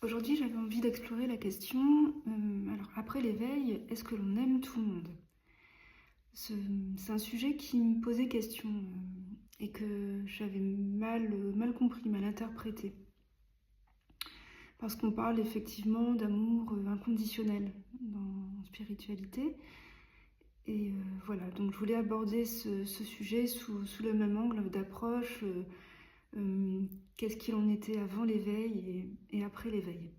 Aujourd'hui, j'avais envie d'explorer la question, alors après l'éveil, est-ce que l'on aime tout le monde? Ce c'est un sujet qui me posait question, et que j'avais mal compris, mal interprété. Parce qu'on parle effectivement d'amour, inconditionnel dans spiritualité et voilà, donc je voulais aborder ce sujet sous le même angle d'approche, qu'est-ce qu'il en était avant l'éveil et après l'éveil?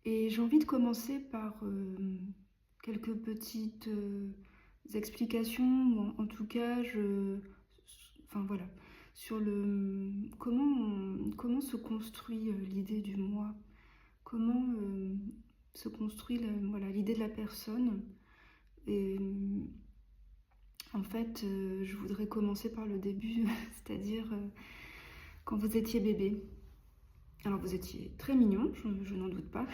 Et j'ai envie de commencer par quelques petites explications, ou en tout cas, enfin voilà, sur comment se construit l'idée du moi, comment se construit voilà, l'idée de la personne. Et en fait, je voudrais commencer par le début, c'est-à-dire quand vous étiez bébé. Alors vous étiez très mignon, je n'en doute pas.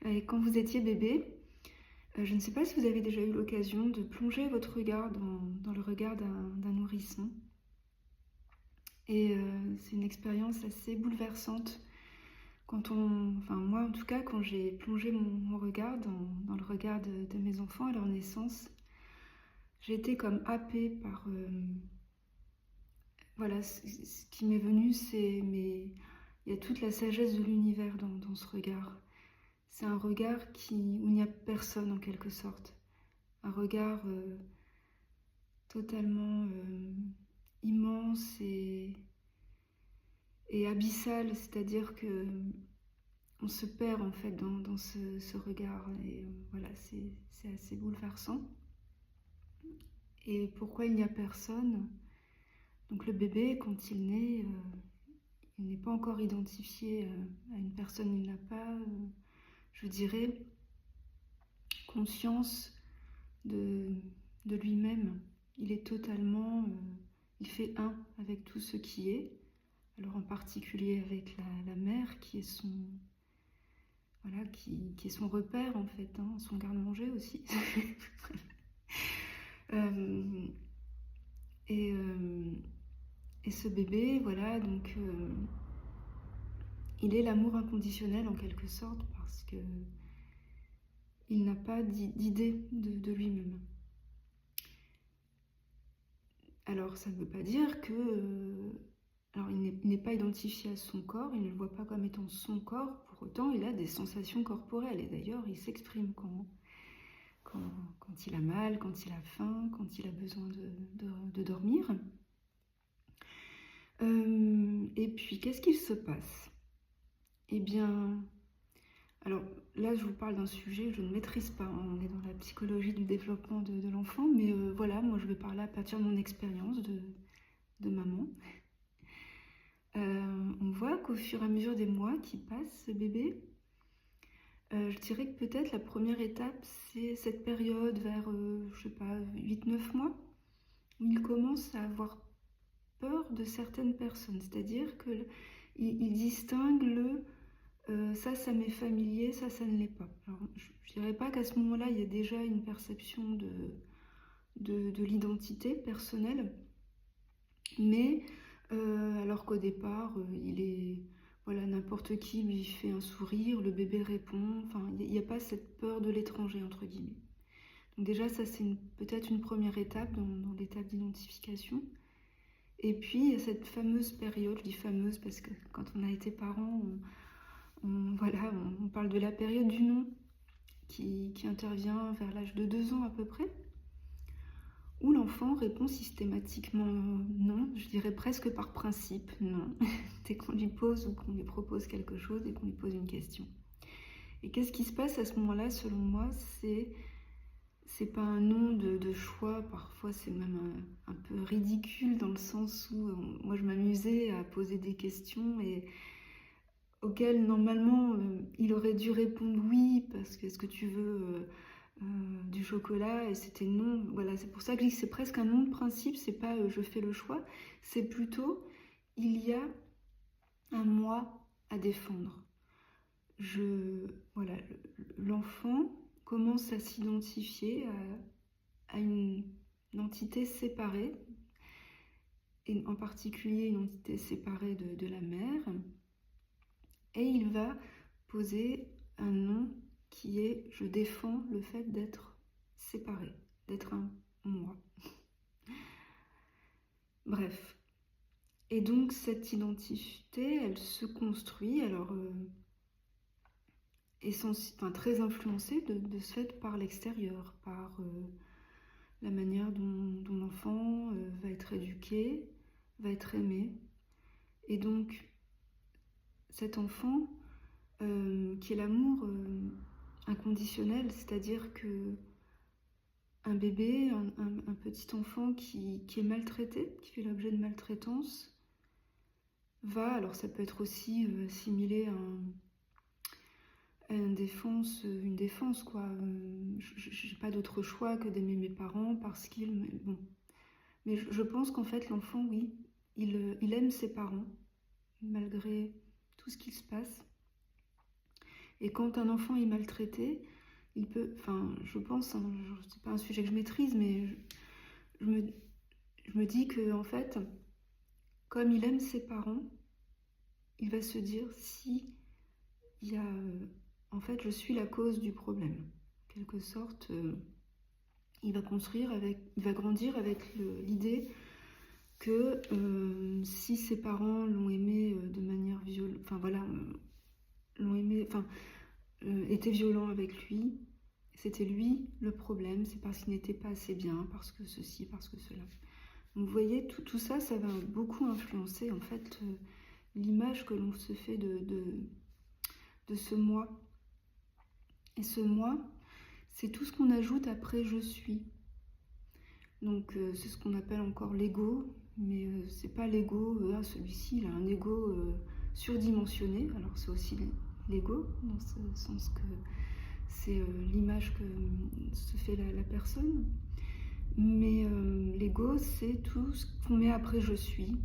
Et quand vous étiez bébé, je ne sais pas si vous avez déjà eu l'occasion de plonger votre regard dans le regard d'un nourrisson. Et c'est une expérience assez bouleversante. Enfin moi en tout cas, quand j'ai plongé mon regard dans le regard de mes enfants à leur naissance, j'ai été comme happée par... voilà, ce qui m'est venu, il y a toute la sagesse de l'univers dans ce regard. C'est un regard où il n'y a personne en quelque sorte. Un regard totalement immense et abyssal, c'est-à-dire que on se perd en fait dans ce regard et voilà, c'est assez bouleversant. Et pourquoi il n'y a personne? Donc le bébé, quand il naît, il n'est pas encore identifié à une personne, il n'a pas, je dirais, conscience de, de lui-même. Il est totalement, il fait un avec tout ce qui est. Alors en particulier avec la mère qui est voilà, qui est son repère en fait, hein, son garde-manger aussi. euh, et, euh, et ce bébé, voilà, donc il est l'amour inconditionnel en quelque sorte parce que il n'a pas d'idée de lui-même. Alors ça ne veut pas dire que alors il n'est pas identifié à son corps, il ne le voit pas comme étant son corps, pour autant il a des sensations corporelles et d'ailleurs il s'exprime quand, quand il a mal, quand il a faim, quand il a besoin de dormir. Et puis qu'est-ce qu'il se passe? Eh bien, alors là je vous parle d'un sujet que je ne maîtrise pas, hein, on est dans la psychologie du développement de l'enfant, mais voilà, moi je vais parler à partir de mon expérience de maman. On voit qu'au fur et à mesure des mois qui passent, ce bébé, je dirais que peut-être la première étape, c'est cette période vers, je sais pas, 8-9 mois, où il commence à avoir peur de certaines personnes. C'est-à-dire qu'il distingue ça m'est familier, ça ne l'est pas. Alors, je dirais pas qu'à ce moment-là, il y a déjà une perception de l'identité personnelle, mais alors qu'au départ, il est... Voilà, n'importe qui lui fait un sourire, le bébé répond, enfin, il n'y a pas cette peur de l'étranger, entre guillemets. Donc déjà, ça c'est peut-être une première étape dans l'étape d'identification. Et puis, il y a cette fameuse période, je dis fameuse parce que quand on a été parent, voilà, on parle de la période du non qui intervient vers l'âge de 2 ans à peu près, où l'enfant répond systématiquement non, je dirais presque par principe non, dès qu'on lui pose ou qu'on lui propose quelque chose et qu'on lui pose une question. Et qu'est-ce qui se passe à ce moment-là, selon moi? C'est pas un non de choix, parfois c'est même un peu ridicule dans le sens où moi je m'amusais à poser des questions et auxquelles normalement il aurait dû répondre oui parce que est-ce que tu veux du chocolat, et c'était non. Voilà, c'est pour ça que je dis que c'est presque un non de principe, c'est pas je fais le choix, c'est plutôt il y a un moi à défendre. Voilà, l'enfant commence à s'identifier à une entité séparée, et en particulier une entité séparée de la mère, Et il va poser un nom qui est « je défends le fait d'être séparé, d'être un moi ». Bref. Et donc cette identité, elle se construit, alors très influencée de ce fait par l'extérieur, par la manière dont l'enfant va être éduqué, va être aimé. Et donc cet enfant, qui est l'amour inconditionnel, c'est-à-dire que un bébé, un petit enfant qui est maltraité, qui fait l'objet de maltraitance, alors ça peut être aussi assimilé à une défense quoi. J'ai pas d'autre choix que d'aimer mes parents parce qu'ils... Bon. Mais je pense qu'en fait l'enfant, oui, il aime ses parents, malgré tout ce qui se passe. Et quand un enfant est maltraité, il peut... je pense, hein, c'est pas un sujet que je maîtrise, mais je me dis que en fait, comme il aime ses parents, il va se dire si il y a... en fait, je suis la cause du problème. En quelque sorte, il va grandir avec l'idée que si ses parents l'ont aimé de manière violente, étaient violents avec lui, c'était lui le problème, c'est parce qu'il n'était pas assez bien, parce que ceci, parce que cela. Donc vous voyez, tout ça, ça va beaucoup influencer en fait l'image que l'on se fait de ce moi. Et ce moi, c'est tout ce qu'on ajoute après je suis. Donc c'est ce qu'on appelle encore l'ego, mais c'est pas l'ego, celui-ci il a un ego surdimensionné, alors c'est aussi l'ego, dans ce sens que c'est l'image que se fait la personne. Mais l'ego, c'est tout ce qu'on met après je suis.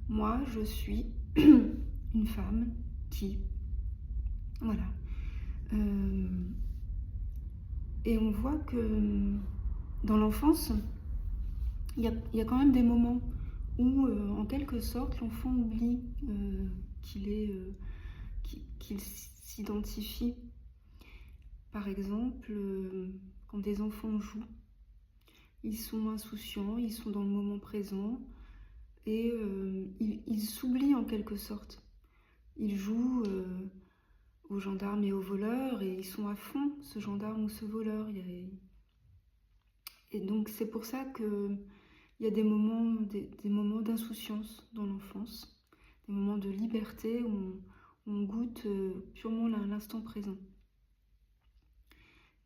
Moi, je suis une femme qui... Voilà. Et on voit que dans l'enfance, il y a quand même des moments où, en quelque sorte, l'enfant oublie qu'il s'identifie. Par exemple, quand des enfants jouent, ils sont insouciants, ils sont dans le moment présent et ils s'oublient en quelque sorte. Ils jouent aux gendarmes et aux voleurs et ils sont à fond, ce gendarme ou ce voleur. Et donc c'est pour ça qu'il y a des moments d'insouciance dans l'enfance, des moments de liberté où on goûte purement l'instant présent.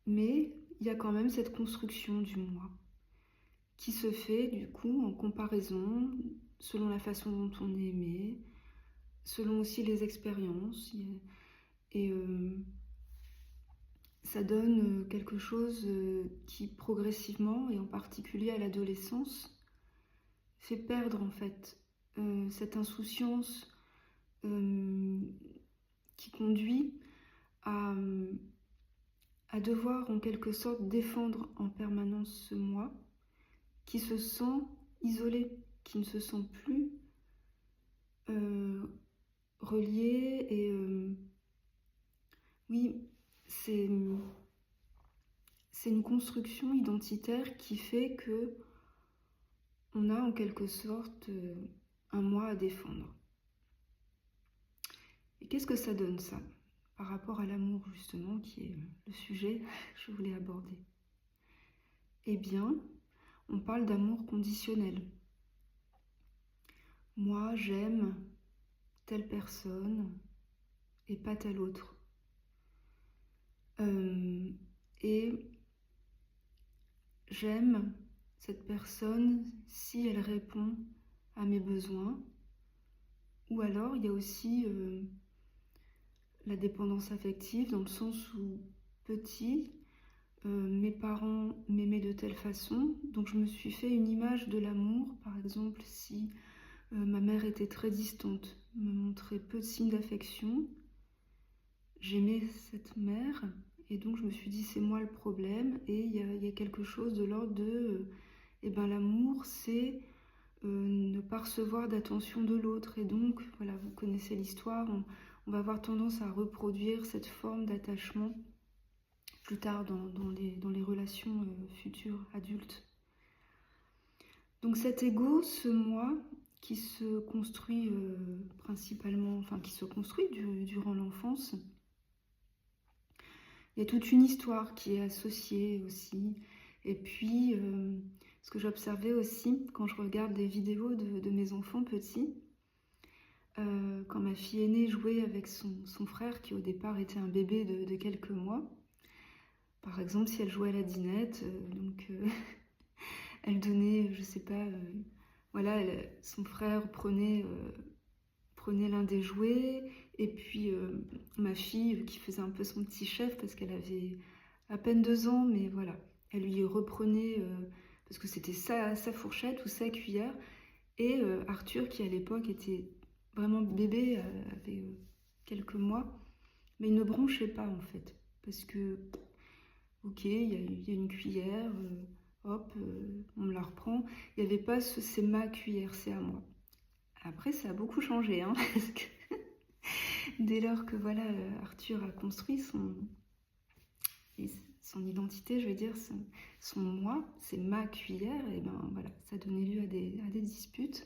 Mais il y a quand même cette construction du moi qui se fait du coup en comparaison selon la façon dont on est aimé, selon aussi les expériences. Et ça donne quelque chose qui progressivement, et en particulier à l'adolescence, fait perdre en fait cette insouciance qui conduit à devoir en quelque sorte défendre en permanence ce moi qui se sent isolé, qui ne se sent plus relié. Et oui, c'est une construction identitaire qui fait que on a en quelque sorte un moi à défendre. Et qu'est-ce que ça donne ça par rapport à l'amour justement, qui est le sujet que je voulais aborder? Eh bien, on parle d'amour conditionnel. Moi, j'aime telle personne et pas telle autre. Et j'aime cette personne si elle répond à mes besoins. Ou alors, il y a aussi la dépendance affective, dans le sens où, petit, mes parents m'aimaient de telle façon, donc je me suis fait une image de l'amour. Par exemple, si ma mère était très distante, me montrait peu de signes d'affection, j'aimais cette mère, et donc je me suis dit c'est moi le problème. Et il y a quelque chose de l'ordre de l'amour, c'est ne pas recevoir d'attention de l'autre. Et donc voilà, vous connaissez l'histoire, on va avoir tendance à reproduire cette forme d'attachement plus tard dans les relations futures adultes. Donc cet ego, ce moi, qui se construit principalement, enfin qui se construit durant l'enfance, il y a toute une histoire qui est associée aussi. Et puis, ce que j'observais aussi quand je regarde des vidéos de mes enfants petits, quand ma fille aînée jouait avec son frère, qui au départ était un bébé de quelques mois, par exemple, si elle jouait à la dinette, elle donnait, je sais pas, voilà, son frère prenait l'un des jouets, et puis ma fille qui faisait un peu son petit chef parce qu'elle avait à peine 2 ans, mais voilà, elle lui reprenait, parce que c'était sa fourchette ou sa cuillère, et Arthur, qui à l'époque était vraiment bébé, avait quelques mois, mais il ne bronchait pas en fait, parce que ok, il y a une cuillère, hop, on me la reprend. Il n'y avait pas c'est ma cuillère, c'est à moi. Après, ça a beaucoup changé, hein, parce que dès lors que voilà, Arthur a construit son identité, je veux dire, son moi, c'est ma cuillère, et ben voilà, ça donnait lieu à des disputes.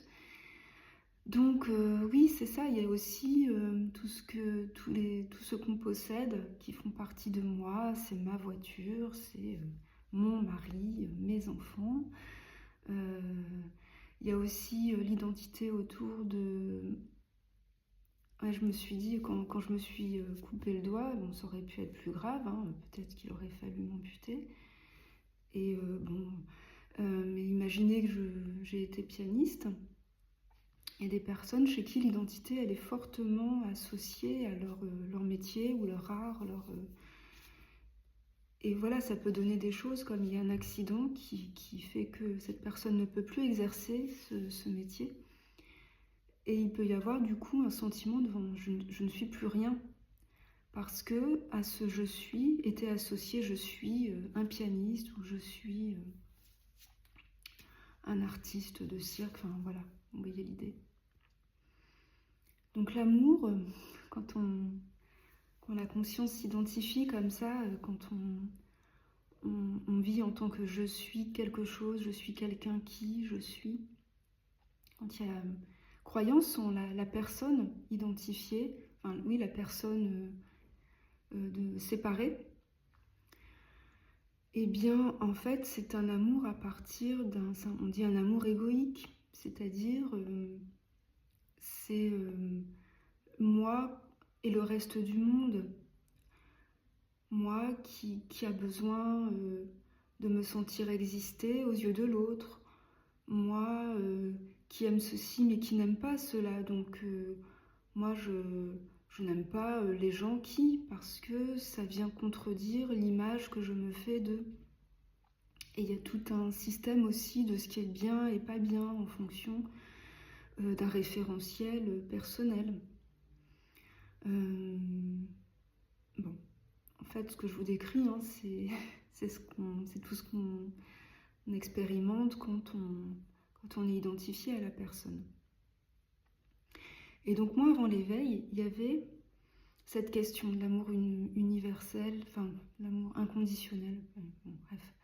Donc oui, c'est ça, il y a aussi tout ce qu'on possède qui font partie de moi, c'est ma voiture, c'est mon mari, mes enfants. Il y a aussi l'identité autour de... Ouais, je me suis dit, quand je me suis coupé le doigt, bon, ça aurait pu être plus grave, hein, peut-être qu'il aurait fallu m'amputer. Et mais imaginez que j'ai été pianiste. Il y a des personnes chez qui l'identité elle est fortement associée à leur métier ou leur art. Et voilà, ça peut donner des choses comme il y a un accident qui fait que cette personne ne peut plus exercer ce métier. Et il peut y avoir du coup un sentiment de je ne suis plus rien. Parce que à ce je suis était associé je suis un pianiste ou je suis un artiste de cirque. Enfin voilà, vous voyez l'idée. Donc l'amour, quand la conscience s'identifie comme ça, quand on vit en tant que je suis quelque chose, je suis quelqu'un qui je suis, quand il y a croyance en la personne identifiée, enfin oui, la personne séparée, eh bien en fait c'est un amour à partir on dit un amour égoïque, c'est-à-dire c'est moi et le reste du monde. Moi qui a besoin de me sentir exister aux yeux de l'autre. Moi qui aime ceci mais qui n'aime pas cela. Donc moi je n'aime pas les gens parce que ça vient contredire l'image que je me fais d'eux. Et il y a tout un système aussi de ce qui est bien et pas bien en fonction d'un référentiel personnel. Bon, en fait, ce que je vous décris, hein, c'est tout ce qu'on expérimente quand on est identifié à la personne. Et donc moi, avant l'éveil, il y avait cette question de l'amour universel, enfin l'amour inconditionnel, bon, bref.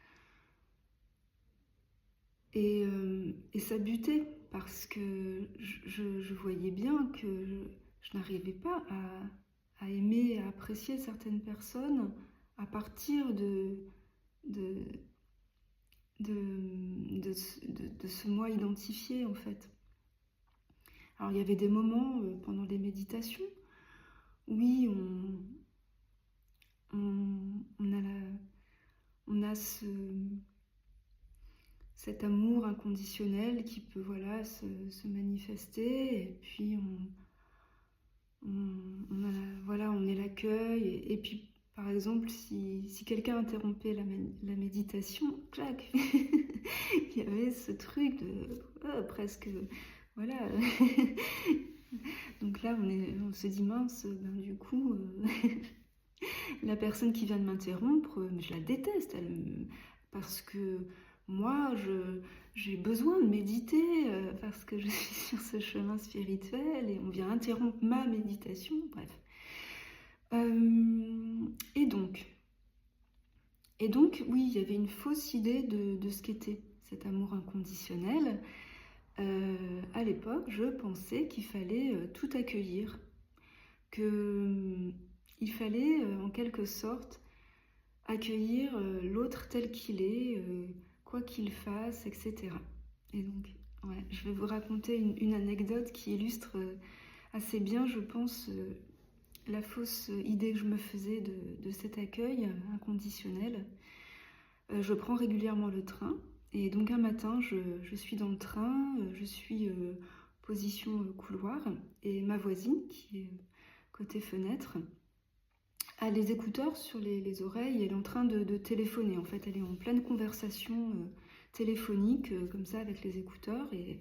Et ça butait parce que je voyais bien que je n'arrivais pas à aimer, à apprécier certaines personnes à partir de ce moi identifié en fait. Alors il y avait des moments pendant les méditations, oui, on a cet amour inconditionnel qui peut voilà, se manifester, et puis on est l'accueil, et puis par exemple si quelqu'un interrompait la méditation, clac, il y avait ce truc de presque, voilà. Donc là on se dit mince, ben, du coup la personne qui vient de m'interrompre, je la déteste, parce que moi j'ai besoin de méditer, parce que je suis sur ce chemin spirituel et on vient interrompre ma méditation, bref. Et donc, oui, il y avait une fausse idée de ce qu'était cet amour inconditionnel. À l'époque, je pensais qu'il fallait tout accueillir, qu'il fallait en quelque sorte accueillir l'autre tel qu'il est, quoi qu'il fasse, etc. Et donc, ouais, je vais vous raconter une anecdote qui illustre assez bien, je pense, la fausse idée que je me faisais de cet accueil inconditionnel. Je prends régulièrement le train, et donc un matin, je suis dans le train, je suis position couloir, et ma voisine, qui est côté fenêtre, a les écouteurs sur les oreilles, elle est en train de téléphoner. En fait, elle est en pleine conversation téléphonique, comme ça, avec les écouteurs. Et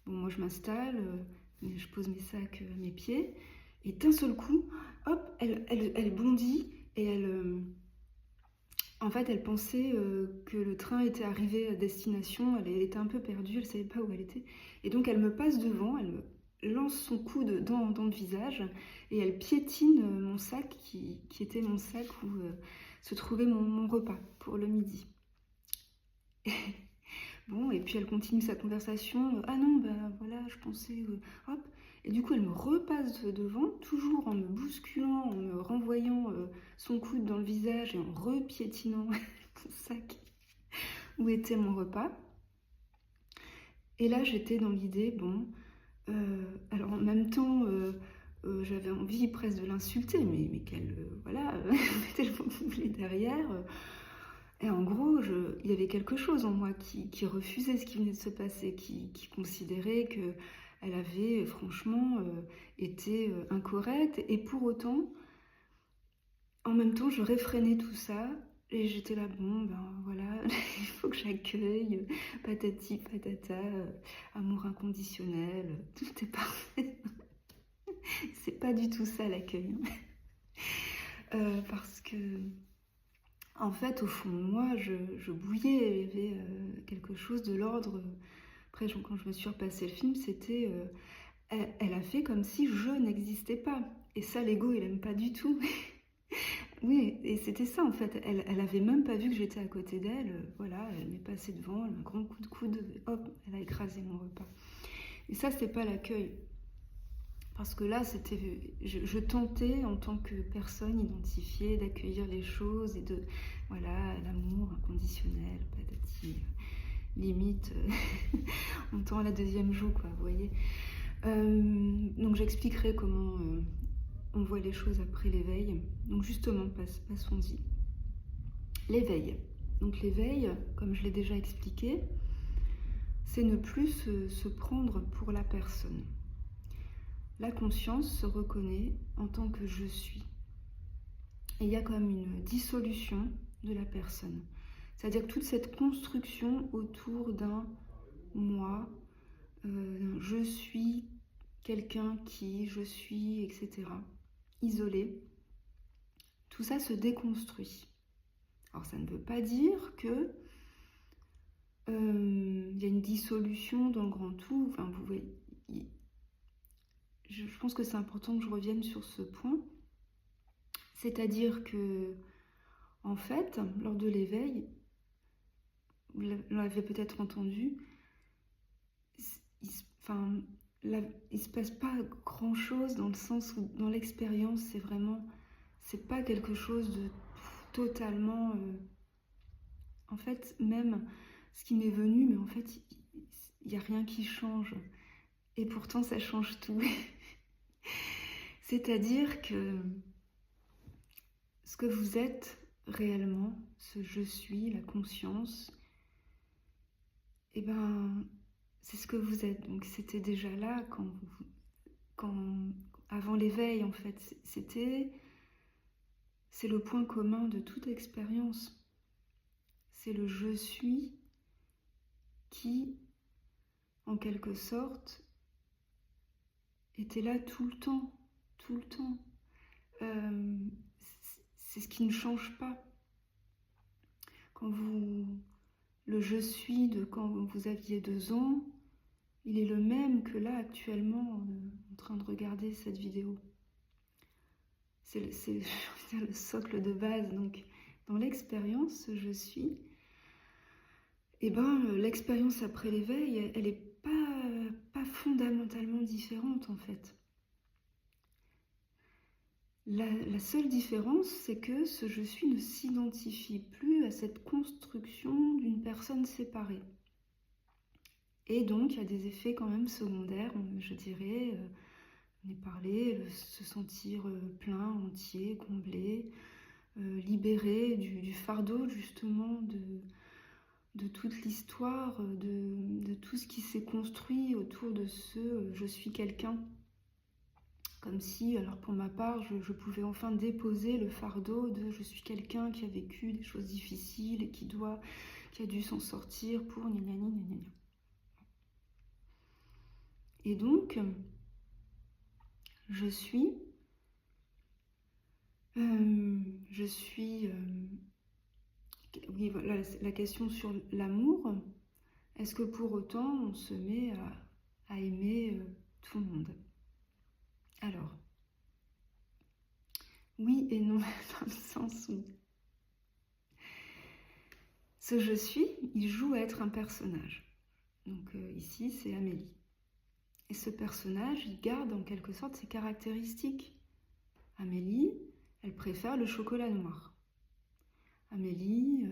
bon, moi, je m'installe, je pose mes sacs à mes pieds, et d'un seul coup, hop, elle bondit, et en fait, elle pensait que le train était arrivé à destination, elle était un peu perdue, elle ne savait pas où elle était. Et donc, elle me passe devant, elle me lance son coude dans le visage, et elle piétine mon sac, qui était mon sac où se trouvait mon repas pour le midi. Bon, et puis elle continue sa conversation. Ah non, bah voilà, je pensais... hop. Et du coup, elle me repasse devant, toujours en me bousculant, en me renvoyant son coude dans le visage et en repiétinant mon sac où était mon repas. Et là, j'étais dans l'idée, bon... alors en même temps, j'avais envie presque de l'insulter, mais qu'elle... voilà, elle voulait derrière... Et en gros, il y avait quelque chose en moi qui refusait ce qui venait de se passer, qui considérait qu'elle avait franchement été incorrecte. Et pour autant, en même temps, je réfrénais tout ça. Et j'étais là, bon, ben voilà, il faut que j'accueille, patati, patata, amour inconditionnel, tout est parfait. C'est pas du tout ça l'accueil. Parce que... En fait, au fond de moi, je bouillais, il y avait quelque chose de l'ordre. Après, quand je me suis repassé le film, c'était... elle a fait comme si je n'existais pas. Et ça, l'ego, il aime pas du tout. Oui, et c'était ça, en fait. Elle avait même pas vu que j'étais à côté d'elle. Voilà, elle m'est passée devant, elle m'a un grand coup de coude, hop, elle a écrasé mon repas. Et ça, c'est pas l'accueil. Parce que là, je tentais en tant que personne identifiée d'accueillir les choses et de, voilà, l'amour inconditionnel, patati, limite, on tend à la deuxième joue, quoi, vous voyez. Donc j'expliquerai comment on voit les choses après l'éveil. Donc justement, passons-y. L'éveil. Donc l'éveil, comme je l'ai déjà expliqué, c'est ne plus se prendre pour la personne. La conscience se reconnaît en tant que je suis. Et il y a comme une dissolution de la personne. C'est-à-dire que toute cette construction autour d'un moi, je suis quelqu'un qui, je suis, etc., isolé, tout ça se déconstruit. Alors ça ne veut pas dire que y a une dissolution dans le grand tout. Enfin, vous voyez, je pense que c'est important que je revienne sur ce point. C'est-à-dire que, en fait, lors de l'éveil, vous l'avez peut-être entendu, il se passe pas grand-chose dans le sens où, dans l'expérience, c'est pas quelque chose de totalement... en fait, même ce qui m'est venu, mais en fait, il n'y a rien qui change. Et pourtant, ça change tout. C'est-à-dire que ce que vous êtes réellement, ce je suis, la conscience, eh ben, c'est ce que vous êtes. Donc c'était déjà là avant l'éveil, en fait. C'est le point commun de toute expérience. C'est le je suis qui, en quelque sorte, était là tout le temps, tout le temps. C'est ce qui ne change pas. Le je suis de quand vous aviez 2 ans, il est le même que là actuellement en train de regarder cette vidéo. je veux dire, le socle de base. Donc, dans l'expérience, je suis, l'expérience après l'éveil, elle n'est pas fondamentalement différente en fait. La seule différence, c'est que ce je suis ne s'identifie plus à cette construction d'une personne séparée. Et donc, il y a des effets quand même secondaires, je dirais. On est parlé, se sentir plein, entier, comblé, libéré du fardeau justement de toute l'histoire, de tout ce qui s'est construit autour de ce je suis quelqu'un. Comme si, alors pour ma part, je pouvais enfin déposer le fardeau de je suis quelqu'un qui a vécu des choses difficiles et qui a dû s'en sortir pour gna gna gna gna gna. Et donc, je suis oui, voilà, la question sur l'amour. Est-ce que pour autant on se met à aimer tout le monde? Alors, oui et non, dans le sens où ce je suis, il joue à être un personnage. Donc ici, c'est Amélie. Et ce personnage, il garde en quelque sorte ses caractéristiques. Amélie, elle préfère le chocolat noir. Amélie,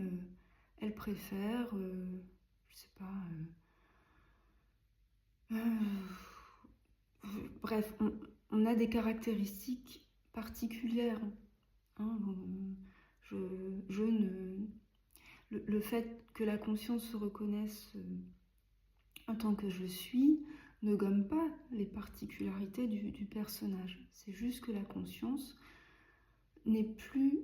elle préfère, je sais pas... bref, on a des caractéristiques particulières. Hein, le fait que la conscience se reconnaisse en tant que je suis ne gomme pas les particularités du personnage. C'est juste que la conscience n'est plus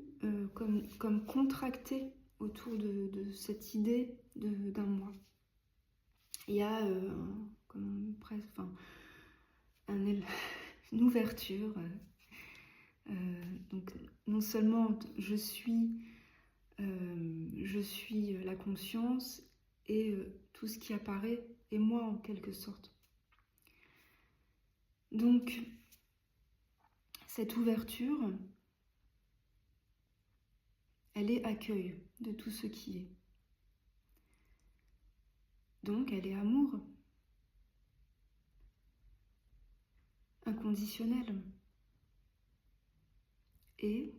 comme contractée autour de cette idée d'un moi. Il y a une ouverture. Donc non seulement je suis la conscience et tout ce qui apparaît est moi en quelque sorte. Donc cette ouverture, elle est accueil de tout ce qui est. Donc elle est amour inconditionnel. Et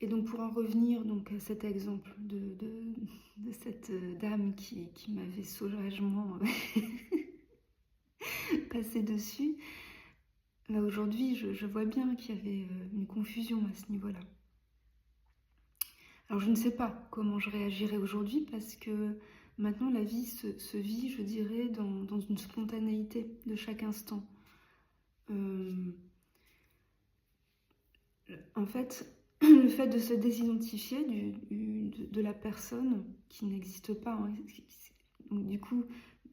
donc pour en revenir donc à cet exemple de cette dame qui m'avait sauvagement passé dessus, là aujourd'hui je vois bien qu'il y avait une confusion à ce niveau-là. Alors je ne sais pas comment je réagirai aujourd'hui parce que maintenant la vie se vit, je dirais, dans une spontanéité de chaque instant. En fait, le fait de se désidentifier de la personne qui n'existe pas, hein, donc du coup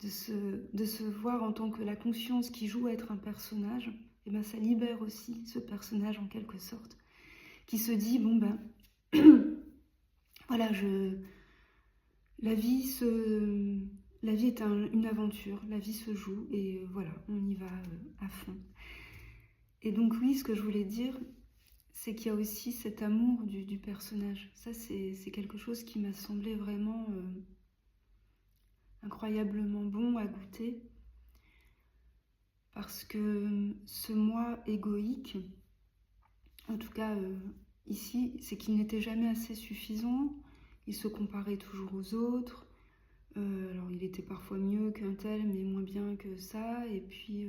de se voir en tant que la conscience qui joue à être un personnage, et ben ça libère aussi ce personnage en quelque sorte, qui se dit bon ben voilà, la vie est une aventure, la vie se joue et voilà, on y va à fond. Et donc oui, ce que je voulais dire, c'est qu'il y a aussi cet amour du personnage. Ça, c'est quelque chose qui m'a semblé vraiment incroyablement bon à goûter. Parce que ce moi égoïque, en tout cas ici, c'est qu'il n'était jamais assez suffisant. Il se comparait toujours aux autres. Alors il était parfois mieux qu'un tel, mais moins bien que ça. Et puis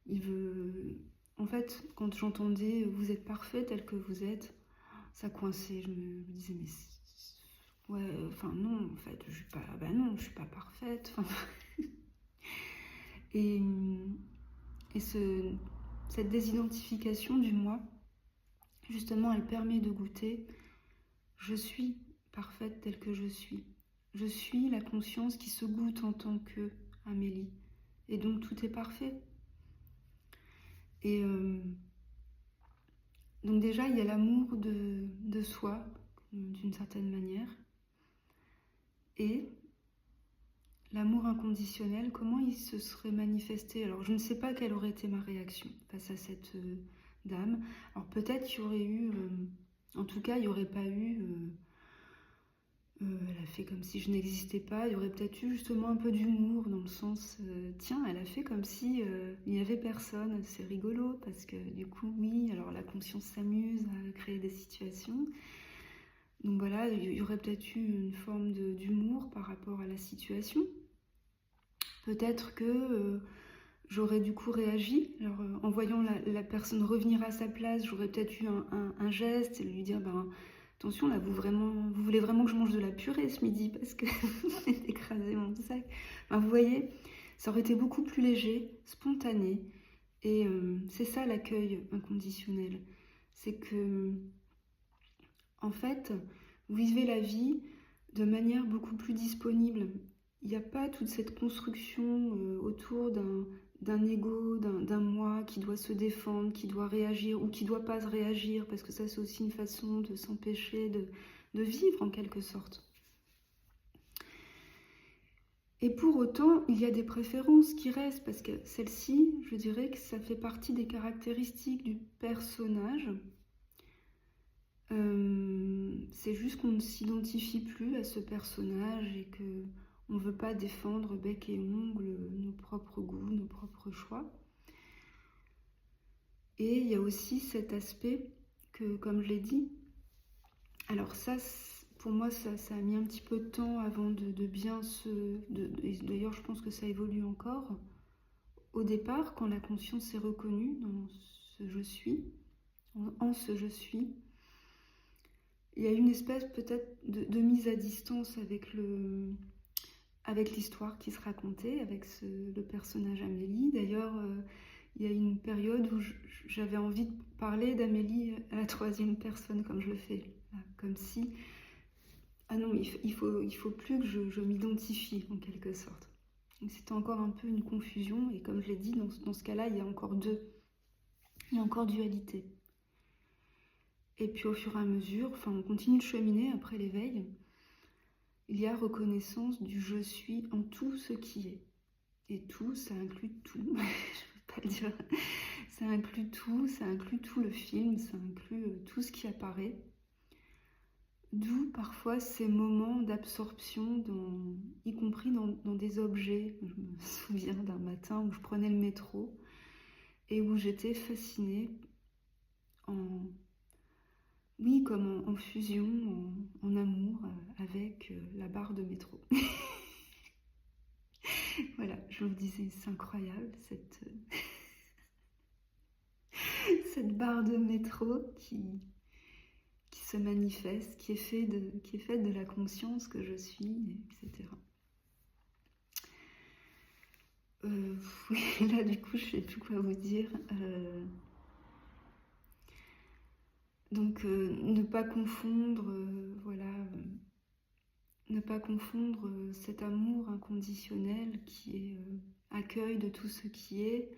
il veut... En fait, quand j'entendais « vous êtes parfait tel que vous êtes », ça coinçait. Je me disais « mais ouais, enfin non, en fait, je suis pas parfaite. » Et cette désidentification du moi, justement, elle permet de goûter « je suis parfaite telle que je suis ». Je suis la conscience qui se goûte en tant que Amélie. Et donc tout est parfait. Et donc déjà, il y a l'amour de soi, d'une certaine manière, et l'amour inconditionnel, comment il se serait manifesté? Alors, je ne sais pas quelle aurait été ma réaction face à cette dame. Alors, peut-être qu'il y aurait eu, en tout cas, il n'y aurait pas eu, elle a fait comme si je n'existais pas. Il y aurait peut-être eu justement un peu d'humour dans le sens, tiens, elle a fait comme si il n'y avait personne. C'est rigolo parce que du coup, oui, alors la conscience s'amuse à créer des situations. Donc voilà, il y aurait peut-être eu une forme d'humour par rapport à la situation. Peut-être que j'aurais du coup réagi. Alors, en voyant la personne revenir à sa place, j'aurais peut-être eu un geste et lui dire, ben, attention, là, vous voulez vraiment que je mange de la purée ce midi parce que vous avez écrasé mon sac. Ben, vous voyez, ça aurait été beaucoup plus léger, spontané. Et c'est ça l'accueil inconditionnel. C'est que, en fait, vous vivez la vie de manière beaucoup plus disponible. Il n'y a pas toute cette construction autour d'un ego, d'un moi qui doit se défendre, qui doit réagir ou qui ne doit pas réagir, parce que ça c'est aussi une façon de s'empêcher de vivre en quelque sorte. Et pour autant, il y a des préférences qui restent, parce que celle-ci, je dirais que ça fait partie des caractéristiques du personnage. C'est juste qu'on ne s'identifie plus à ce personnage et qu'on ne veut pas défendre bec et ongle nos propres goûts, nos propres choix. Et il y a aussi cet aspect que, comme je l'ai dit, alors ça, pour moi, ça a mis un petit peu de temps avant de bien d'ailleurs, je pense que ça évolue encore. Au départ, quand la conscience est reconnue dans ce je suis, en ce je suis, il y a une espèce peut-être de mise à distance avec l'histoire qui se racontait, avec le personnage Amélie. D'ailleurs, il y a une période où j'avais envie de parler d'Amélie à la troisième personne, comme je le fais. Comme si, ah non, il faut plus que je m'identifie, en quelque sorte. Donc c'était encore un peu une confusion, et comme je l'ai dit, dans ce cas-là, il y a encore il y a encore dualité. Et puis au fur et à mesure, enfin, on continue de cheminer après l'éveil. Il y a reconnaissance du je suis en tout ce qui est. Et tout, ça inclut tout. Je ne peux pas le dire. Ça inclut tout le film, ça inclut tout ce qui apparaît. D'où parfois ces moments d'absorption, y compris dans des objets. Je me souviens d'un matin où je prenais le métro et où j'étais fascinée comme en fusion, en amour avec la barre de métro. Voilà, je vous disais, c'est incroyable cette barre de métro qui se manifeste, qui est faite de la conscience que je suis, etc. Oui, là du coup, je ne sais plus quoi vous dire. Donc, ne pas confondre, ne pas confondre cet amour inconditionnel qui est accueil de tout ce qui est,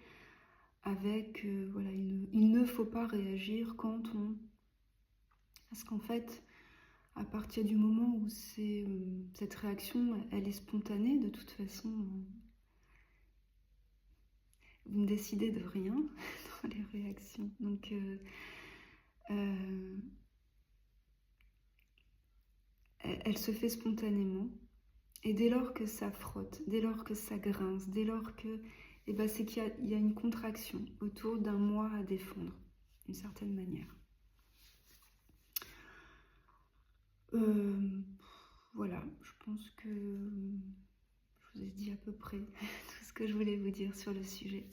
avec, il ne faut pas réagir quand on... Parce qu'en fait, à partir du moment où cette réaction, elle est spontanée, de toute façon, vous ne décidez de rien dans les réactions. Donc, elle se fait spontanément. Et dès lors que ça frotte, dès lors que ça grince, dès lors que... Eh ben, c'est qu'il y a une contraction autour d'un moi à défendre, d'une certaine manière. Voilà, je pense que je vous ai dit à peu près tout ce que je voulais vous dire sur le sujet.